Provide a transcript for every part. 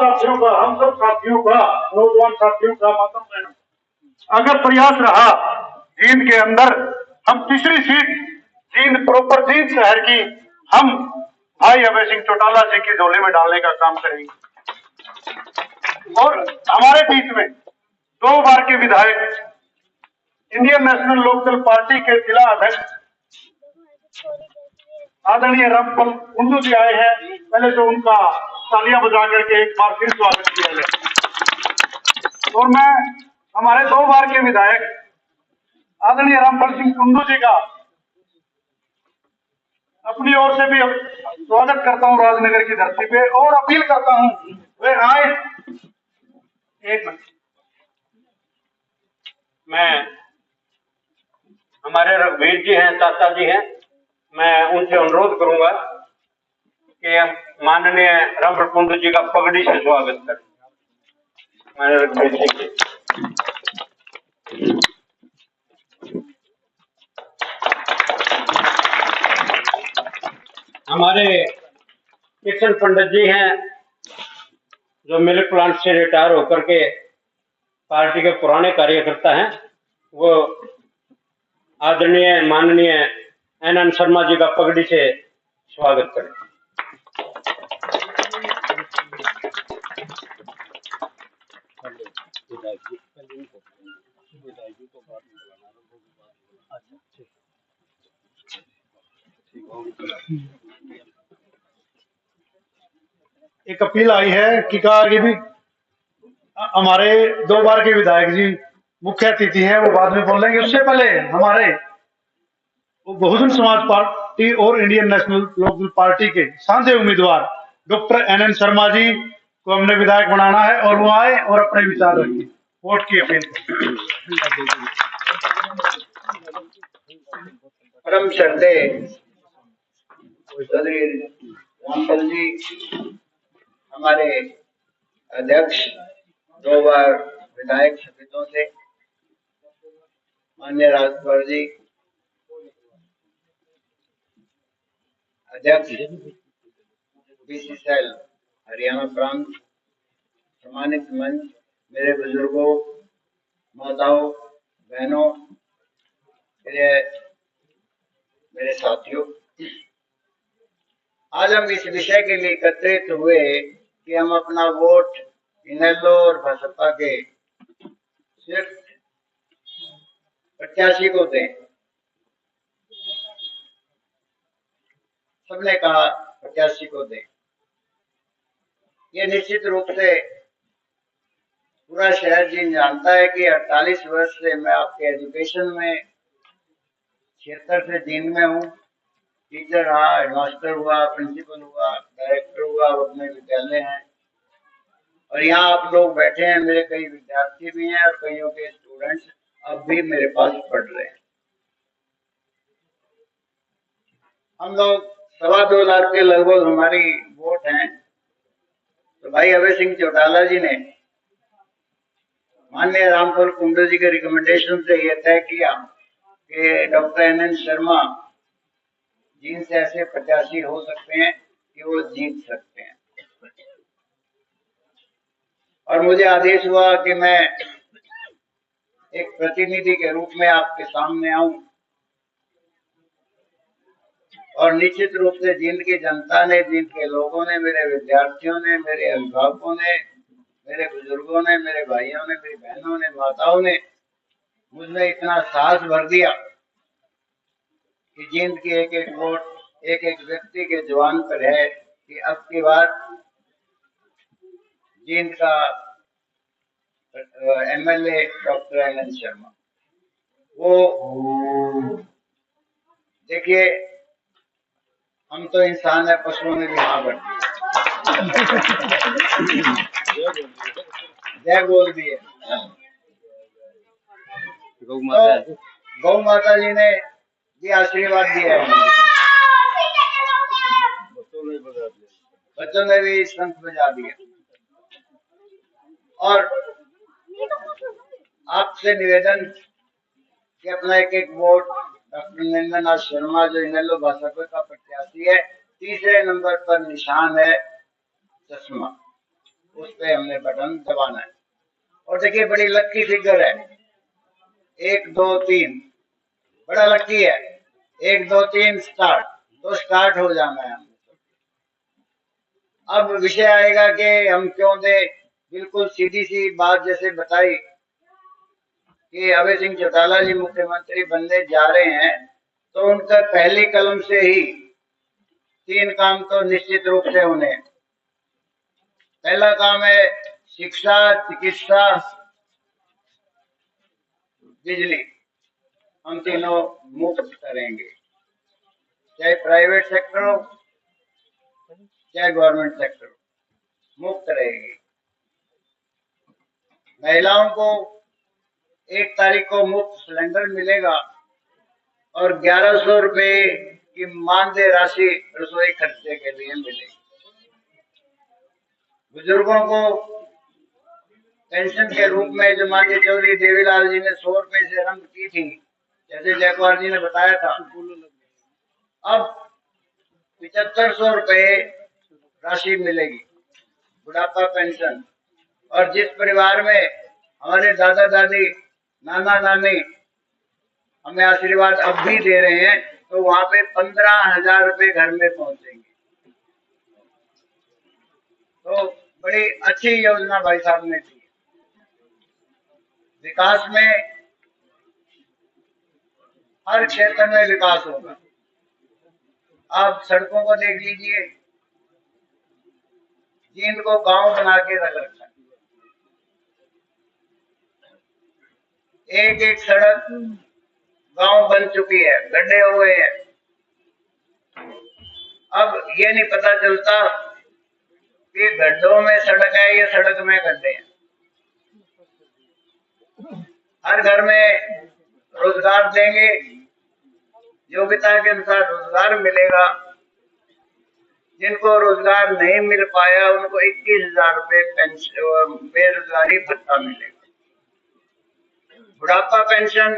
साथियों का, हम सब साथियों का, नौजवान साथियों का मातम है। अगर प्रयास रहा जींद के अंदर हम तीसरी सीट जींद प्रॉपर जींद शहर की हम भाई अभय सिंह चौटाला जी की झोले में डालने का काम करेंगे। और हमारे बीच में 2 बार के विधायक इंडियन नेशनल लोकदल पार्टी के जिला अध्यक्ष आदरणीय रामफल कुंडू जी आए हैं। पहले तो उनका तालियां बजा करके एक बार फिर स्वागत किया जाए। और मैं हमारे 2 बार के विधायक आदरणीय रामफल सिंह कुंडू जी का अपनी ओर से भी स्वागत करता हूं राजनगर की धरती पे और अपील करता हूं वे आए। एक मिनट, मैं हमारे रघुवीर जी हैं, चाचा जी हैं, मैं उनसे अनुरोध करूंगा कि माननीय रामफल कुंडू जी का पगड़ी से स्वागत करें। हमारे रघुवीर जी के हमारे किशन पंडित जी हैं जो मिल्क प्लांट से रिटायर होकर के पार्टी के पुराने कार्यकर्ता हैं, वो आदरणीय माननीय एनएन शर्मा जी का पगड़ी से स्वागत करें। एक अपील आई है कि कहा कि भी हमारे 2 बार के विधायक जी मुख्य अतिथि हैं, वो बाद में बोलेंगे। उससे पहले हमारे बहुजन समाज पार्टी और इंडियन नेशनल लोकदल पार्टी के सांझे उम्मीदवार डॉक्टर एनएन शर्मा जी को हमने विधायक बनाना है और वो आए और अपने विचार रखें। वोट की अपील। परम श्रद्धेय चौधरी रामफल जी हमारे अध्यक्ष, 2 बार विधायक समितियों से, माननीय राजकुमार जी अध्यक्ष बीसी सेल हरियाणा प्रांत, सम्मानित मंच, मेरे बुजुर्गों, माताओं, बहनों, मेरे साथियों, आज हम इस विषय के लिए एकत्रित हुए कि हम अपना वोट इनेलो और भाजपा के सिर्फ प्रत्याशी को दें। सबने कहा प्रत्याशी को दें। ये निश्चित रूप से पूरा शहर जी जानता है कि 48 वर्ष से मैं आपके एजुकेशन में 76 से जींद में हूँ। टीचर रहा, हेडमास्टर हुआ, प्रिंसिपल हुआ, डायरेक्टर हुआ, अपने विद्यालय हैं और यहाँ आप लोग बैठे हैं। मेरे कई विद्यार्थी भी हैं और कईयों के स्टूडेंट्स अब भी मेरे पास पढ़ रहे हैं। हम लोग 2.25 लाख के लगभग हमारी वोट हैं। तो भाई अभय सिंह चौटाला जी ने माननीय रामफल कुंडू जी के रिकमेंडेशन से यह तय किया कि डॉक्टर एनएन शर्मा जिनसे ऐसे प्रत्याशी हो सकते हैं कि वो जीत सकते हैं। और मुझे आदेश हुआ कि मैं एक प्रतिनिधि के रूप में आपके सामने आऊं और निश्चित रूप से जींद की जनता ने, जींद के लोगों ने, मेरे विद्यार्थियों ने, मेरे अभिभावकों ने, मेरे बुजुर्गों ने, मेरे भाइयों ने, मेरी बहनों ने, माताओं ने मुझमें इतना साहस भर दिया कि जींद की एक एक वोट एक एक व्यक्ति के जुबान पर है कि अब की बार जींद का एमएलए डॉक्टर एनएन शर्मा। वो देखिए, हम तो इंसान है, पशुओं ने भी हाँ बढ़ जय बोल दिए। गौ माता जी ने भी आशीर्वाद दिया है। बच्चों ने भी शंख बजा दिया। और आपसे निवेदन कि अपना एक एक वोट डॉक्टर नंदनाथ शर्मा जो इनेलो भाजपा का प्रत्याशी है, तीसरे नंबर पर निशान है चश्मा। उस पे हमने बटन दबाना है। और देखिए बड़ी लक्की फिगर है, 1 2 3, बड़ा लक्की है। 1 2 3 स्टार्ट, तो स्टार्ट हो जाना है। अब विषय आएगा कि हम क्यों दे, बिल्कुल सीधी सी बात जैसे बताई कि अभय सिंह चौटाला जी मुख्यमंत्री बनने जा रहे हैं, तो उनका पहली कलम से ही 3 काम तो निश्चित रूप से होने। पहला काम है शिक्षा, चिकित्सा, बिजली, हम तीनों मुफ्त करेंगे, चाहे प्राइवेट सेक्टर हो चाहे गवर्नमेंट सेक्टर हो, मुफ्त रहेगी। महिलाओं को 1 तारीख को मुफ्त सिलेंडर मिलेगा और 1100 रुपए की मानदेय राशि रसोई खर्चे के लिए मिलेगी। बुजुर्गों को पेंशन के रूप में जो माननीय चौधरी देवीलाल जी ने 100 रुपए से आरंभ की थी, जैसे जयकुमार जी ने बताया था, अब 7500 रुपए राशि मिलेगी बुढ़ापा पेंशन। और जिस परिवार में हमारे दादा दादी, नाना नानी हमें आशीर्वाद अब भी दे रहे हैं, तो वहां पे 15,000 रुपए घर में पहुंचेंगे। तो बड़ी अच्छी योजना भाई साहब ने दी। विकास में हर क्षेत्र में विकास होगा। आप सड़कों को देख लीजिए, जींद को गांव बना के रख रखा है। एक एक सड़क गांव बन चुकी है, गड्ढे हुए हैं। अब ये नहीं पता चलता कि गड्ढों में सड़क है या सड़क में गड्ढे हैं। हर घर में रोजगार देंगे, योग्यता के अनुसार रोजगार मिलेगा। जिनको रोजगार नहीं मिल पाया उनको 21,000 रुपए पेंशन, बेरोजगारी भत्ता मिलेगा। बुढ़ापा पेंशन,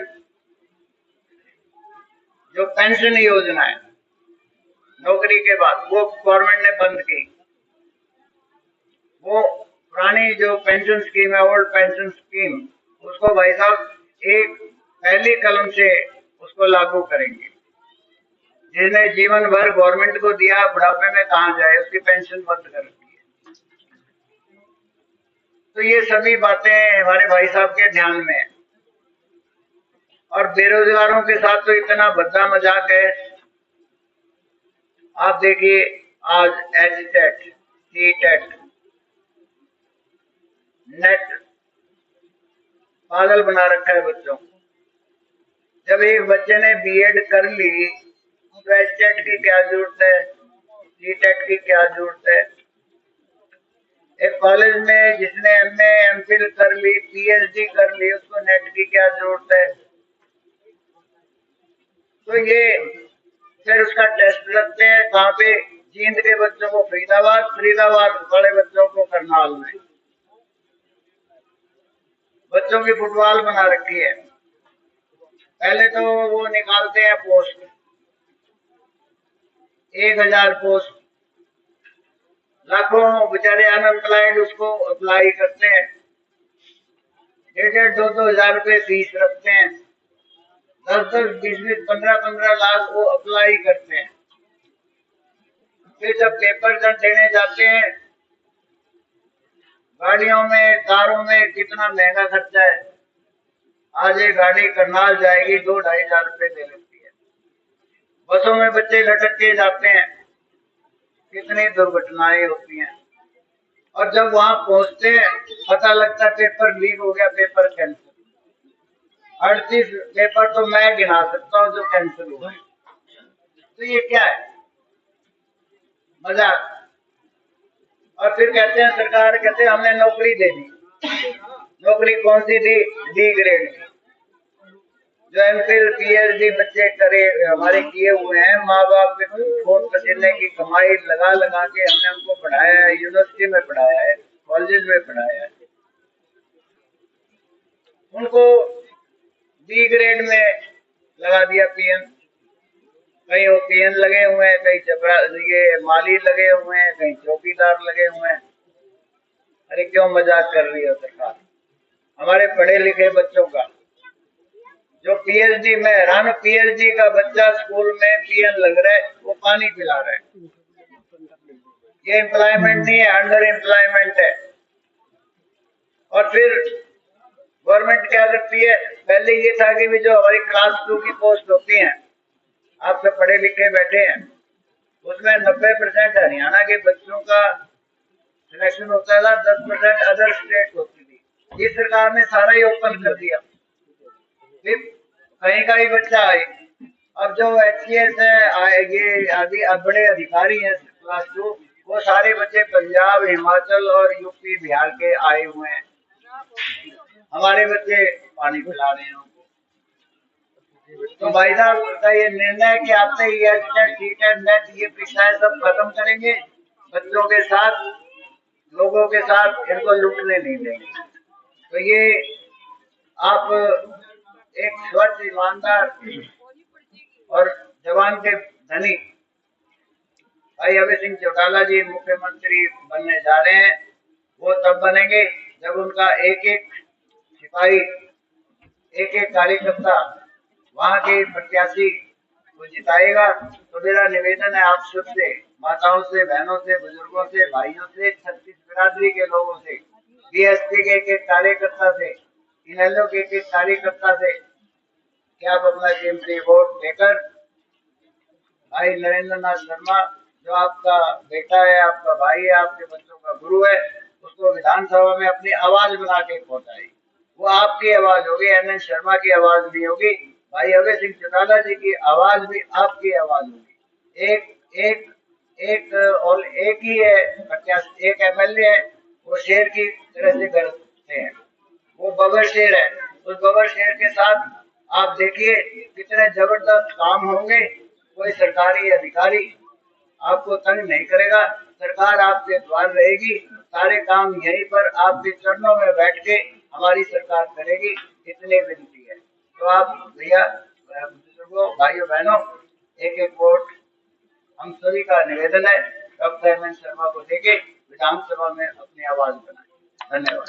जो पेंशन योजना है नौकरी के बाद, वो गवर्नमेंट ने बंद की। वो पुरानी जो पेंशन स्कीम है, ओल्ड पेंशन स्कीम, उसको भाई साहब एक पहली कलम से उसको लागू करेंगे। जिसने जीवन भर गवर्नमेंट को दिया, बुढ़ापे में कहाँ जाए, उसकी पेंशन बंद कर दी है। तो ये सभी बातें हमारे भाई साहब के ध्यान में है। और बेरोजगारों के साथ तो इतना भद्दा मजाक है। आप देखिए आज एचटेट, सीटेट, नेट पागल बना रखा है बच्चों को। जब एक बच्चे ने बीएड कर ली तो एचटेट की क्या जरूरत है, सीटेट की क्या जरूरत है। एक कॉलेज में जिसने एमए एमफिल कर ली, पीएचडी कर ली, उसको नेट की क्या जरूरत है। तो ये फिर उसका टेस्ट लगते हैं कहाँ पे, जींद के बच्चों को फरीदाबाद, फरीदाबाद वाले बच्चों को करनाल में। बच्चों की फुटबॉल बना रखी है। पहले तो वो निकालते हैं पोस्ट, 1000 पोस्ट, लाखों बेचारे अनएम्प्लॉयड उसको अप्लाई करते हैं। 1,500 2,2 हजार रुपए फीस रखते हैं। 10-10, 20-20, 15-15 लाख वो अप्लाई करते हैं। फिर जब पेपर देने जाते हैं, गाड़ियों में, कारों में कितना महंगा खर्चा है। आज एक गाड़ी करनाल जाएगी 2-2.5 हजार रुपए ले लेती है। बसों में बच्चे लटक के जाते हैं, कितनी दुर्घटनाएं होती हैं। और जब वहां पहुंचते हैं पता लगता है पेपर लीक हो गया, पेपर कैंसिल। 38 पेपर तो मैं गिना सकता हूँ जो कैंसिल हुए। तो ये क्या है, मजाक। और फिर कहते हैं सरकार, कहते हैं हमने नौकरी दे दी। नौकरी कौन सी दी? डी ग्रेड की। जो एमफिल पीएचडी बच्चे करे हमारे किए हुए हैं, माँ बाप के खून पसीने की कमाई लगा लगा के हमने उनको पढ़ाया है, यूनिवर्सिटी में पढ़ाया है, कॉलेज में पढ़ाया है, उनको बी ग्रेड में लगा दिया पीएन। कहीं ओपीएन लगे हुए हैं, कहीं चपरा ये माली लगे हुए हैं, कहीं चौकीदार लगे हुए हैं। अरे क्यों मजाक कर रही हो सरकार? हमारे पढ़े लिखे बच्चों का जो पीएचडी में हैरान, पीएचडी का बच्चा स्कूल में पीएन लग रहा है, वो पानी पिला रहा है। ये एम्प्लॉयमेंट नहीं है, अंडर एम्प्लॉयमेंट है। और फिर गवर्नमेंट क्या करती है, पहले ये था कि भी जो हमारी क्लास 2 की पोस्ट होती हैं, आप सब पढ़े लिखे बैठे हैं, उसमें 90% हरियाणा के बच्चों का सिलेक्शन होता था, 10% अदर स्टेट होती थी। इस सरकार ने सारा ही ओपन कर दिया, फिर कहीं का ही बच्चा आए। अब जो HCS है, ये आदि बड़े अधिकारी हैं क्लास 2, वो सारे बच्चे पंजाब, हिमाचल और यूपी बिहार के आए हुए हैं। हमारे बच्चे पानी पिला रहे हैं उनको। तो भाई साहब का ये निर्णय है कि आपने ये टेट नेट ये परीक्षाएं सब खत्म करेंगे, बच्चों के साथ, लोगों के साथ इनको लूटने नहीं देंगे। तो ये आप एक स्वच्छ, ईमानदार और जवान के धनी भाई अभय सिंह चौटाला जी मुख्यमंत्री बनने जा रहे हैं। वो तब बनेंगे जब उनका एक एक सिपाही, एक एक कार्यकर्ता वहां के प्रत्याशी को जिताएगा। तो मेरा निवेदन है आप सबसे, माताओं से, बहनों से, बुजुर्गों से, भाइयों से, छत्तीस बिरादरी के लोगों से, बीएसपी के एक कार्यकर्ता से, इनेलो के एक कार्यकर्ता से कि आप अपना कीमती वोट देकर भाई नरेंद्र नाथ शर्मा, जो आपका बेटा है, आपका भाई है, आपके बच्चों का गुरु है, उसको विधानसभा में अपनी आवाज बना के पहुंचाई। वो आपकी आवाज होगी, NN शर्मा की आवाज नहीं होगी। भाई अभय सिंह चौटाला जी की आवाज भी आपकी आवाज होगी। एक और एक ही है प्रत्याशी, एक MLA है, वो शेर की तरह से करते हैं, वो बबर शेर है। उस बबर शेर के साथ आप देखिए कितने जबरदस्त काम होंगे। कोई सरकारी अधिकारी आपको तंग नहीं करेगा, सरकार आपके द्वार रहेगी, सारे काम यहीं पर आपके चरणों में बैठ के हमारी सरकार करेगी। इतनी विनती है। तो आप भैया, बुजुर्गों, भाइयों बहनों, एक एक वोट हम सभी का निवेदन है डॉक्टर NN शर्मा को देके विधानसभा में अपनी आवाज बनाए। धन्यवाद।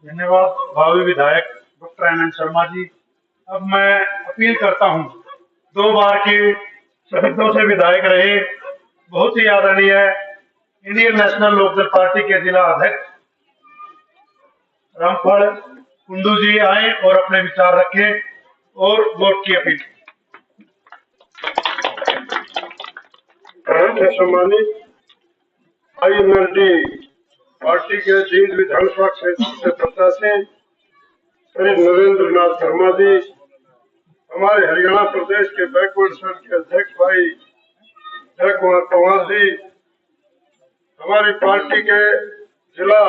धन्यवाद भावी विधायक डॉक्टर NN शर्मा जी। अब मैं अपील करता हूं, 2 बार के शहीदों से विधायक रहे, बहुत ही आदरणीय इंडियन नेशनल लोकदल पार्टी के जिला अध्यक्ष रामफल कुंडू जी आए और अपने विचार रखें और वोट की अपील। सम्मानित INLD पार्टी के जींद विधानसभा क्षेत्र से प्रत्याशी श्री नरेंद्र नाथ शर्मा जी, हमारे हरियाणा प्रदेश के बैकवर्ड सेल के अध्यक्ष भाई जय कुमार पंवार जी, हमारी पार्टी के जिला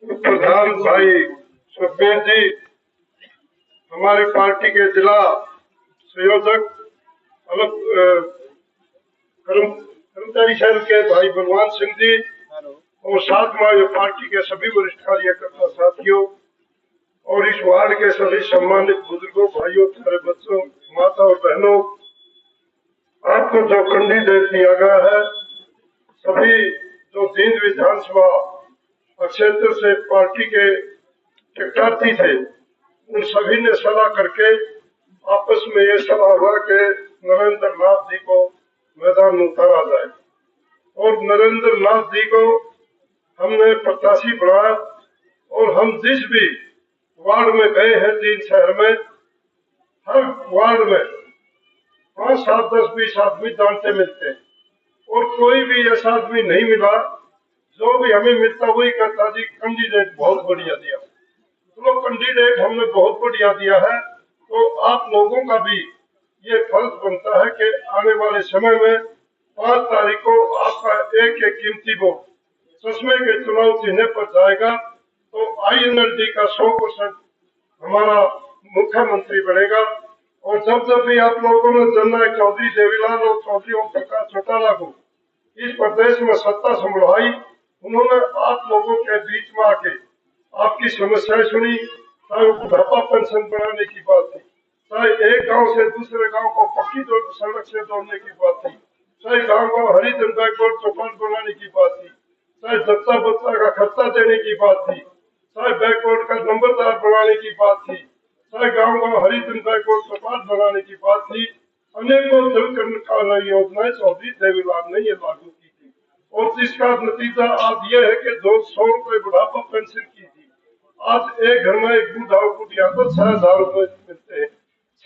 प्रधान भाई सुखबीर जी, हमारी पार्टी के जिला संयोजक कर्मचारी सेल के भाई बलवान सिंह जी, और साथ में पार्टी के सभी वरिष्ठ कार्यकर्ता साथियों और इस वार्ड के सभी सम्मानित बुजुर्गों, भाइयों, प्यारे बच्चों, माता और बहनों, आपको जो कैंडिडेट दिया गया है, सभी जो जींद विधानसभा क्षेत्र से पार्टी के टिकटार्थी थे, उन सभी ने सलाह करके आपस में ये सलाह हुआ कि नरेंद्र नाथ जी को मैदान में उतारा जाए। और नरेंद्र नाथ जी को हमने प्रत्याशी बनाया और हम जिस भी वार्ड में गए हैं जींद शहर में, हर वार्ड में 5, 7, 10, 20 आदमी जानते मिलते हैं और कोई भी ऐसा आदमी नहीं मिला जो भी हमें मिलता वही कहता जी कैंडिडेट बहुत बढ़िया दिया। तो कैंडिडेट हमने बहुत बढ़िया दिया है, तो आप लोगों का भी ये फर्ज बनता है कि आने वाले समय में 5 तारीख को आपका एक एक कीमती वोट चश्मे के चुनाव चिन्ह पर जाएगा। तो INLD का 100% हमारा मुख्यमंत्री बनेगा। और जब भी आप लोगों ने जननायक चौधरी देवीलाल और चौधरी ओम प्रकाश चौटाला को इस प्रदेश में सत्ता संभाई, उन्होंने आप लोगों के बीच में आके आपकी समस्याएं सुनी, चाहे बुढ़ापा पेंशन बढ़ाने की बात थी, चाहे एक गांव से दूसरे गांव को पक्की सड़क से जोड़ने की बात थी, चाहे गाँव गाँव हरिजन बैकवर्ड चौपाल बनाने की बात थी, चाहे बच्चा बच्चा का खर्चा देने की बात थी, चाहे बैकवर्ड का नंबरदार बनाने की बात थी, चाहे गाँव गाँव हरिजन बैकवर्ड चौपाल बनाने की बात थी, अनेकों जल कल्याण योजनाएं चौधरी देवीलाल ने ये लागू की थी। और जिसका नतीजा आज ये है कि 200 रुपए बुढ़ापा पेंशन की थी, आज एक घर में एक बूढ़ा बुढ़िया को 6,000 रुपए मिलते हैं।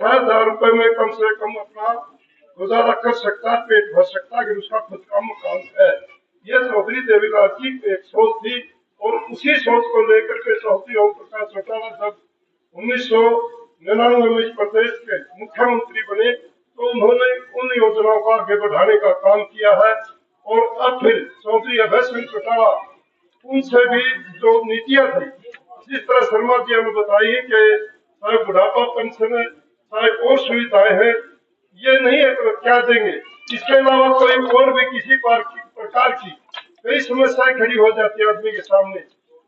6,000 रुपए में कम से कम अपना गुजारा कर सकता है, पेट भर सकता है, अगर उसका खुद का मकान है। ये चौधरी देवीलाल की एक सोच थी और उसी सोच को लेकर के चौधरी ओम प्रकाश चौटाला जब 1999 में इस प्रदेश के मुख्यमंत्री बने तो उन्होंने उन योजनाओं को आगे बढ़ाने का काम किया है। और अब फिर चौधरी अभय सिंह चौटाला उनसे भी जो नीतियां थी, जिस तरह शर्मा जी हमें बताई कि चाहे बुढ़ापा पेंशन है, चाहे और सुविधाएं हैं, ये नहीं है तो क्या देंगे, इसके अलावा कोई और भी किसी प्रकार की कई समस्याएं खड़ी हो जाती है आदमी के सामने,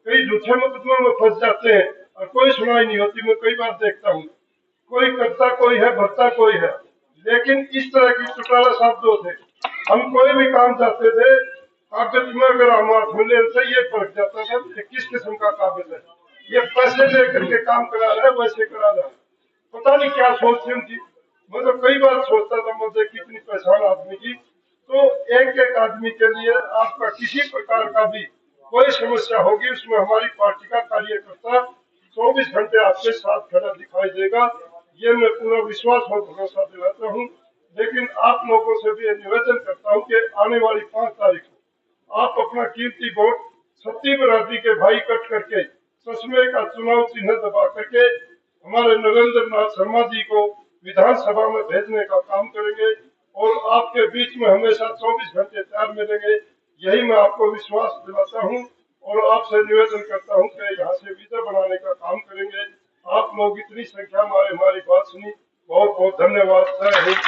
कई झूठे मुकदमों में फंस जाते हैं और कोई सुनाई नहीं होती। मैं कई बार देखता हूँ कोई करता कोई है, भरता कोई है, लेकिन इस तरह की चौटाला साहब जो थे, हम कोई भी काम चाहते थे, कागज में अगर हम हाथ में लेते ये फर्क जाता था किस किस्म का कागज है, ये पैसे लेकर के काम करा रहा है, वैसे करा रहा है, पता नहीं क्या सोच थी उनकी। मैं तो कई बार सोचता था, मुझे कितनी परेशान आदमी की। तो एक एक आदमी के लिए आपका किसी प्रकार का भी कोई समस्या होगी, उसमें हमारी पार्टी का कार्यकर्ता 24 घंटे आपके साथ खड़ा दिखाई देगा, ये मैं पूरा विश्वास और भरोसा दिलाता हूँ। लेकिन आप लोगों से भी निवेदन करता हूँ कि आने वाली 5 तारीख को आप अपना कीमती वोट सत्ती बरादरी के भाई कट करके चश्मे का चुनाव चिन्ह दबा करके हमारे नरेंद्र नाथ शर्मा जी को विधानसभा में भेजने का काम करेंगे और आपके बीच में हमेशा 24 घंटे तैयार मिलेंगे, यही मैं आपको विश्वास दिलाता हूँ। और आपसे निवेदन करता हूँ कि यहाँ से विजय बनाने का काम करेंगे। आप लोग इतनी संख्या में हमारी बात सुनी, बहुत बहुत धन्यवाद। जय हिंद।